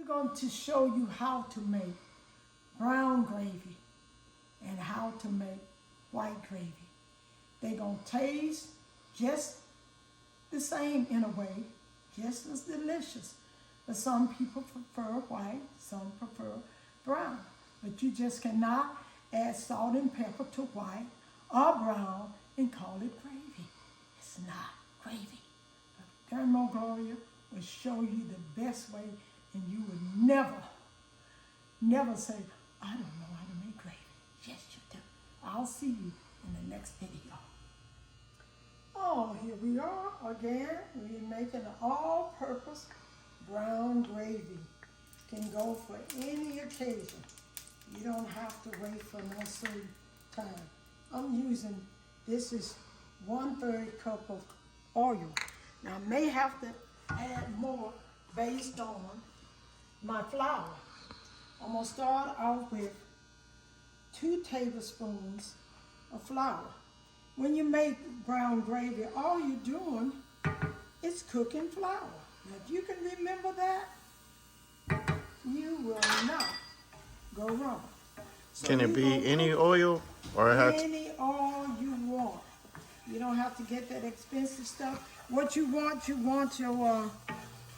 going to show you how to make brown gravy and how to make white gravy. They're going to taste just the same in a way, just as delicious. But some people prefer white, some prefer brown. But you just cannot add salt and pepper to white or brown and call it gravy. It's not gravy. But Grandma Gloria will show you the best way, and you would never say, I don't know how to make gravy. Yes, you do. I'll see you in the next video. Oh, here we are again. We're making an all-purpose brown gravy. Can go for any occasion. You don't have to wait for no certain time. I'm using, this is 1/3 cup of oil. Now I may have to add more based on my flour. I'm gonna start off with 2 tablespoons of flour. When you make brown gravy, all you're doing is cooking flour. Now, if you can remember that, you will not go wrong. So can it be any oil or any oil you want? You don't have to get that expensive stuff. What you want your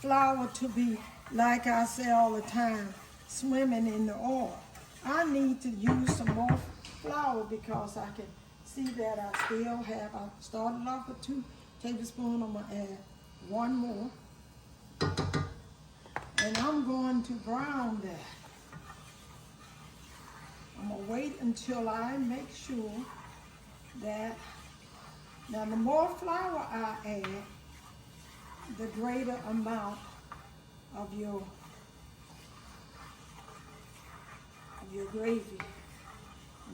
flour to be, like I say all the time, swimming in the oil. I need to use some more flour because I can see that I still have, I started off with 2 tablespoons, I'm gonna add 1 more. And I'm going to brown that. I'm gonna wait until I make sure that, now the more flour I add, the greater amount of your gravy.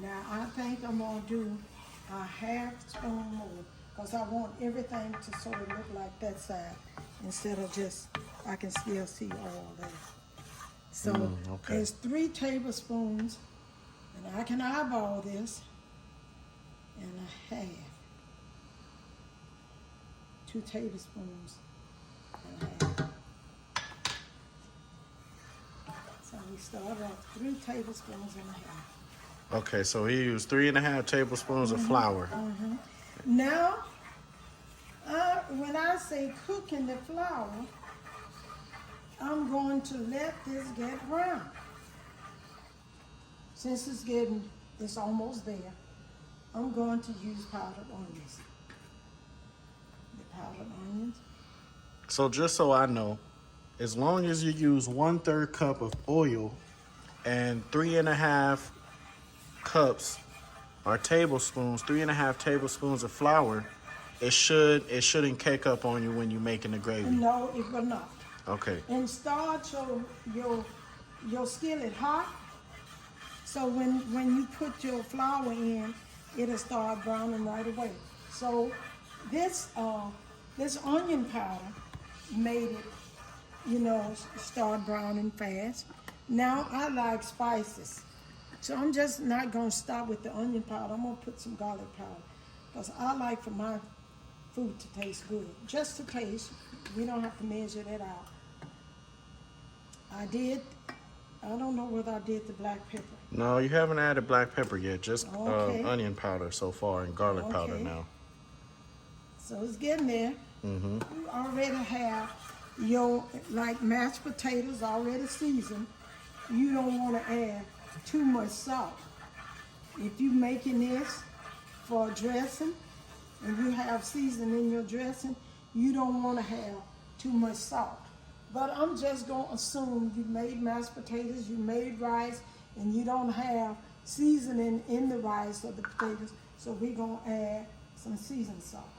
Now I think I'm gonna do a 1/2 spoon more because I want everything to sort of look like that side instead of just, I can still see all that. So okay. There's 3 tablespoons, and I can eyeball this, and a 1/2. 2 tablespoons and a 1/2. So we start off 3 tablespoons and a 1/2. Okay, so he used 3.5 tablespoons of flour. Now, when I say cooking the flour, I'm going to let this get brown. Since it's almost there, I'm going to use powdered onions. The powdered onions. So just so I know, as long as you use 1/3 cup of oil and 3.5 cups or tablespoons, 3.5 tablespoons of flour, it shouldn't cake up on you when you're making the gravy. No, it will not. Okay. And start your skillet hot. So when you put your flour in, it'll start browning right away. So this onion powder made it, start browning fast. Now I like spices. So I'm just not gonna stop with the onion powder. I'm gonna put some garlic powder because I like for my food to taste good. Just to taste, we don't have to measure that out. I don't know whether I did the black pepper. No, you haven't added black pepper yet, just Okay. onion powder so far and garlic powder now. So it's getting there. You already have your, like, mashed potatoes already seasoned. You don't want to add too much salt. If you're making this for dressing and you have seasoning in your dressing, you don't want to have too much salt. But I'm just going to assume you made mashed potatoes, you made rice, and you don't have seasoning in the rice or the potatoes, so we're going to add some seasoned salt.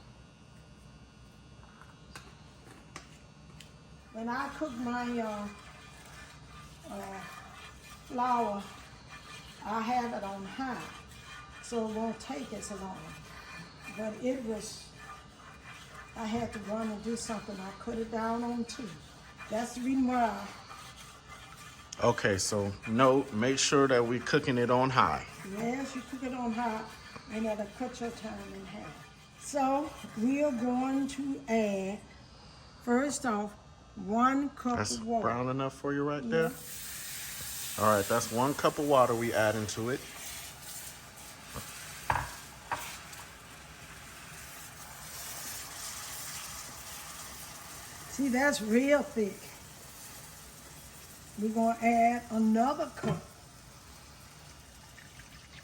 When I cook my flour, I have it on high, so it won't take as long. But I had to run and do something. I cut it down on 2. That's the reason why. Okay, so make sure that we're cooking it on high. Yes, you cook it on high, and that'll cut your time in half. So we are going to add, first off, 1 cup That's of water. brown enough for you right Yeah. there? All right, that's 1 cup of water we add into it. See, that's real thick. We're going to add another cup.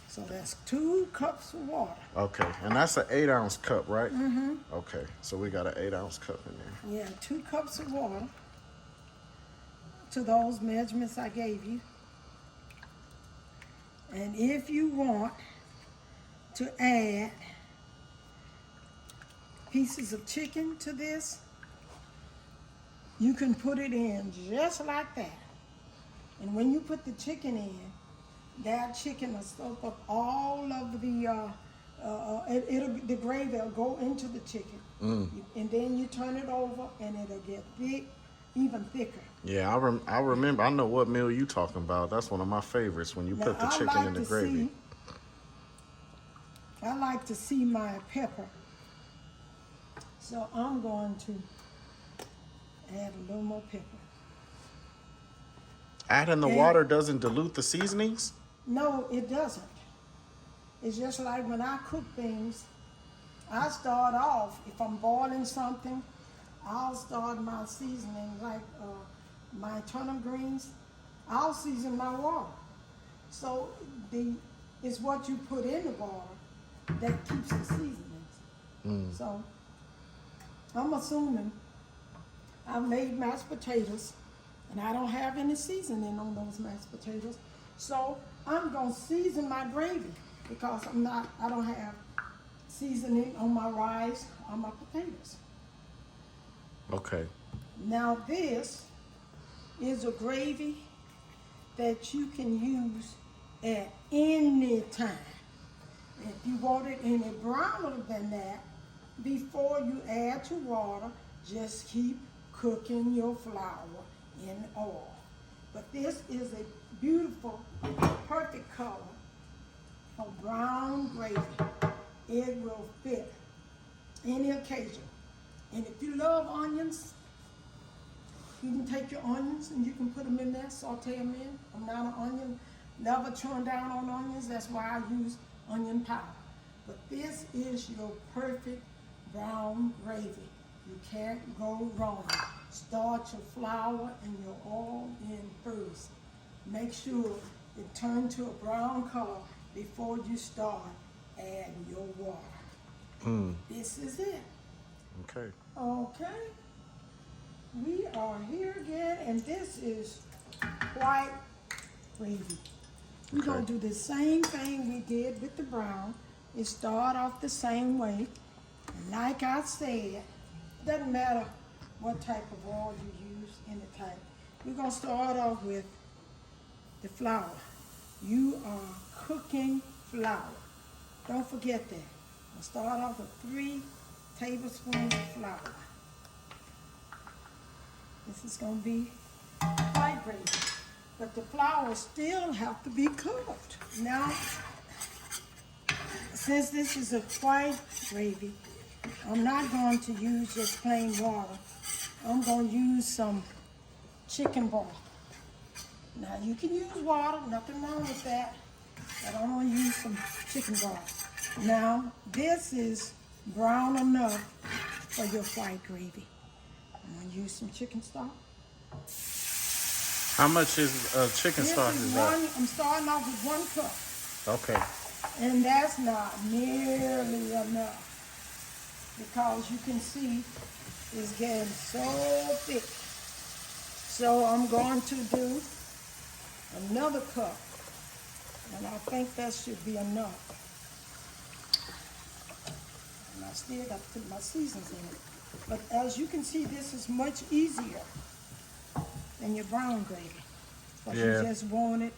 So that's 2 cups of water. Okay, and that's an 8-ounce cup, right? Mm-hmm. Okay, so we got an 8-ounce cup in there. Yeah, 2 cups of water to those measurements I gave you. And if you want to add pieces of chicken to this, you can put it in just like that. And when you put the chicken in, that chicken will soak up all of the the gravy will go into the chicken, and then you turn it over, and it'll get thick, even thicker. Yeah, I remember. I know what meal you talking about. That's one of my favorites when you Now, put the chicken in the gravy. I like to see my pepper, so I'm going to add a little more pepper. Adding the water doesn't dilute the seasonings? No, it doesn't. It's just like when I cook things, I start off, if I'm boiling something, I'll start my seasoning like my turnip greens. I'll season my water. So it's what you put in the water that keeps the seasonings. So I'm assuming I've made mashed potatoes and I don't have any seasoning on those mashed potatoes. So I'm gonna season my gravy because I don't have seasoning on my rice or my potatoes. Okay. Now this is a gravy that you can use at any time. If you want it any browner than that, before you add your water, just keep cooking your flour in oil. But this is a beautiful, perfect color of brown gravy. It will fit any occasion. And if you love onions, you can take your onions and you can put them in there, saute them in. I'm not an onion, never turn down on onions. That's why I use onion powder. But this is your perfect brown gravy. You can't go wrong. Start your flour and your oil in first. Make sure it turns to a brown color before you start adding your water. This is it. Okay. Okay. We are here again, and this is white gravy. We're going to do the same thing we did with the brown. It start off the same way. And like I said, doesn't matter what type of oil you use, any type. We're going to start off with the flour. You are cooking flour. Don't forget that. We'll start off with 3 tablespoons of flour. This is going to be white gravy. But the flour still have to be cooked. Now, since this is a white gravy, I'm not going to use just plain water. I'm going to use some chicken broth. Now, you can use water, nothing wrong with that, but I'm going to use some chicken broth. Now, this is brown enough for your white gravy. I'm going to use some chicken stock. How much is chicken stock? Is that? I'm starting off with 1 cup. Okay. And that's not nearly enough because you can see it's getting so thick. So I'm going to do another cup, and I think that should be enough. And I still got to put my seasons in it. But as you can see, this is much easier than your brown gravy. But Yeah. you just want it,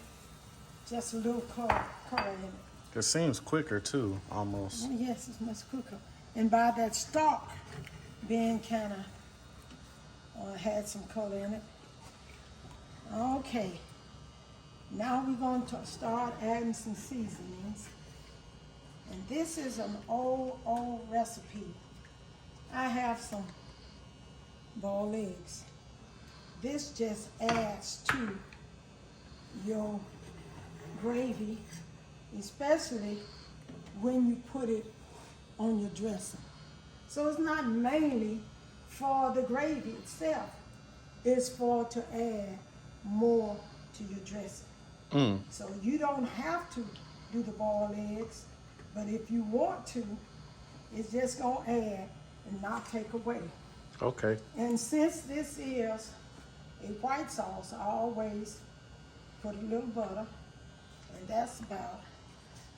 just a little color in it. It seems quicker too, almost. Oh, yes, it's much quicker. And by that stock being kind of had some color in it. Okay, now we're going to start adding some seasonings. And this is an old recipe. I have some boiled eggs. this just adds to your gravy, especially when you put it on your dressing. So it's not mainly for the gravy itself. It's for to add more to your dressing. So you don't have to do the boiled eggs, but if you want to, it's just gonna add and not take away. Okay. And since this is a white sauce, I always put a little butter, and that's about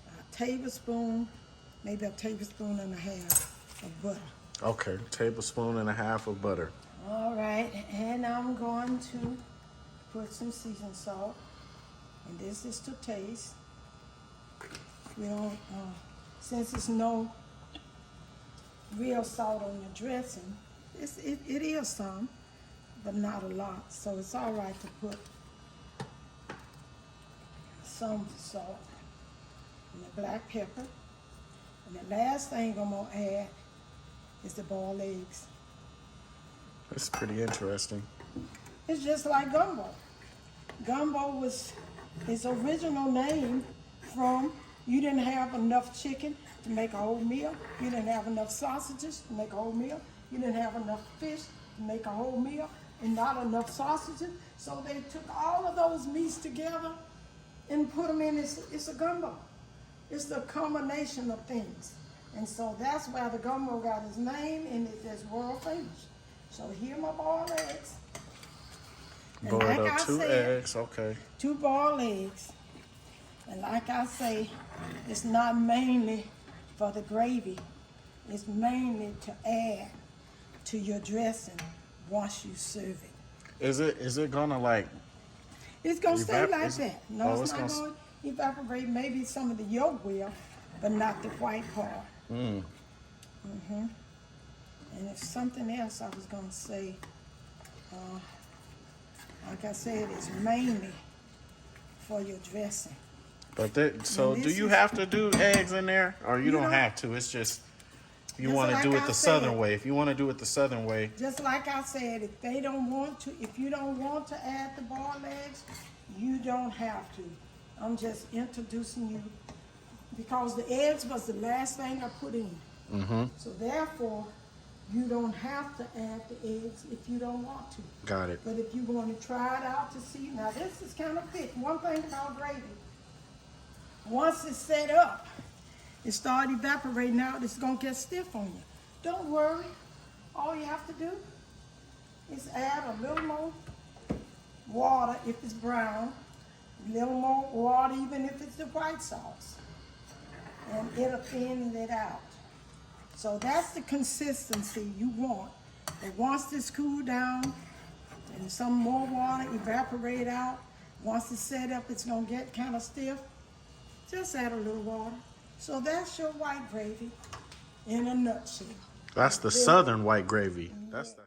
a tablespoon, maybe a tablespoon and a half of butter. Okay, tablespoon and a half of butter. All right, and I'm going to put some seasoned salt, and this is to taste. We don't, since it's no real salt on your dressing, it is some, but not a lot. So it's all right to put some salt and the black pepper. And the last thing I'm gonna add is the boiled eggs. That's pretty interesting. It's just like gumbo. Gumbo was its original name from you didn't have enough chicken to make a whole meal. You didn't have enough sausages to make a whole meal. You didn't have enough fish to make a whole meal and not enough sausages. So they took all of those meats together and put them in, it's a gumbo. It's the combination of things. And so that's why the gumbo got its name, and it's just world famous. So here are my boiled eggs. And Boiled like up I 2 said, eggs, okay. 2 boiled eggs. And like I say, it's not mainly for the gravy. It's mainly to add to your dressing once you serve it. Is it gonna like It's gonna stay like is- that. No, oh, it's not gonna evaporate. Maybe some of the yolk will, but not the white part. And if something else I was gonna say, like I said, it's mainly for your dressing. But so And do this you is- have to do eggs in there, or you don't don't- have to? It's just you Just want to like do it I the said. southern way. If you want to do it the southern way, Just like I said, if they don't want to, if you don't want to add the boiled eggs, you don't have to. I'm just introducing you because the eggs was the last thing I put in. So therefore, you don't have to add the eggs if you don't want to. got it. But if you want to try it out to see, now this is kind of thick. One thing about gravy, once it's set up, it starts evaporating out, it's gonna get stiff on you. Don't worry. All you have to do is add a little more water if it's brown, a little more water even if it's the white sauce, and it'll thin it out. So that's the consistency you want. And once this cool down and some more water evaporate out, once it's set up, it's gonna get kind of stiff. Just add a little water. So that's your white gravy in a nutshell. That's the southern white gravy. That's the